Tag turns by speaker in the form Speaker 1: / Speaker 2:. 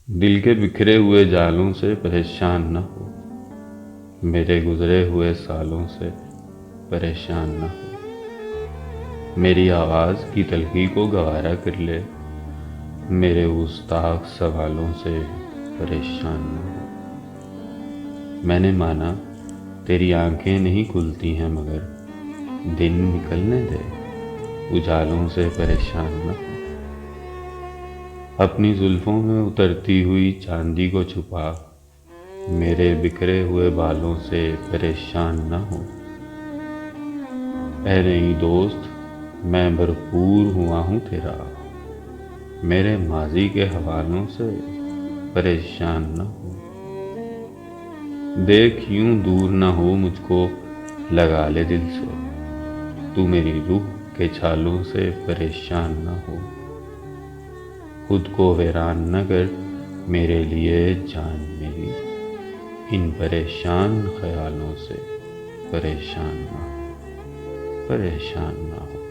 Speaker 1: دل کے بکھرے ہوئے جالوں سے پریشان نہ ہو، میرے گزرے ہوئے سالوں سے پریشان نہ ہو، میری آواز کی تلخی کو گوارا کر لے، میرے گستاخ سوالوں سے پریشان نہ ہو۔ میں نے مانا تیری آنکھیں نہیں کھلتی ہیں، مگر دن نکلنے دے، اجالوں سے پریشان نہ ہو۔ اپنی زلفوں میں اترتی ہوئی چاندی کو چھپا، میرے بکھرے ہوئے بالوں سے پریشان نہ ہو۔ اے نئی دوست، میں بھرپور ہوا ہوں تیرا، میرے ماضی کے حوالوں سے پریشان نہ ہو۔ دیکھ یوں دور نہ ہو، مجھ کو لگا لے دل سے، تو میری روح کے چھالوں سے پریشان نہ ہو۔ خود کو ویران نہ کر میرے لیے جان میری، ان پریشان خیالوں سے پریشان نہ ہو، پریشان نہ ہو۔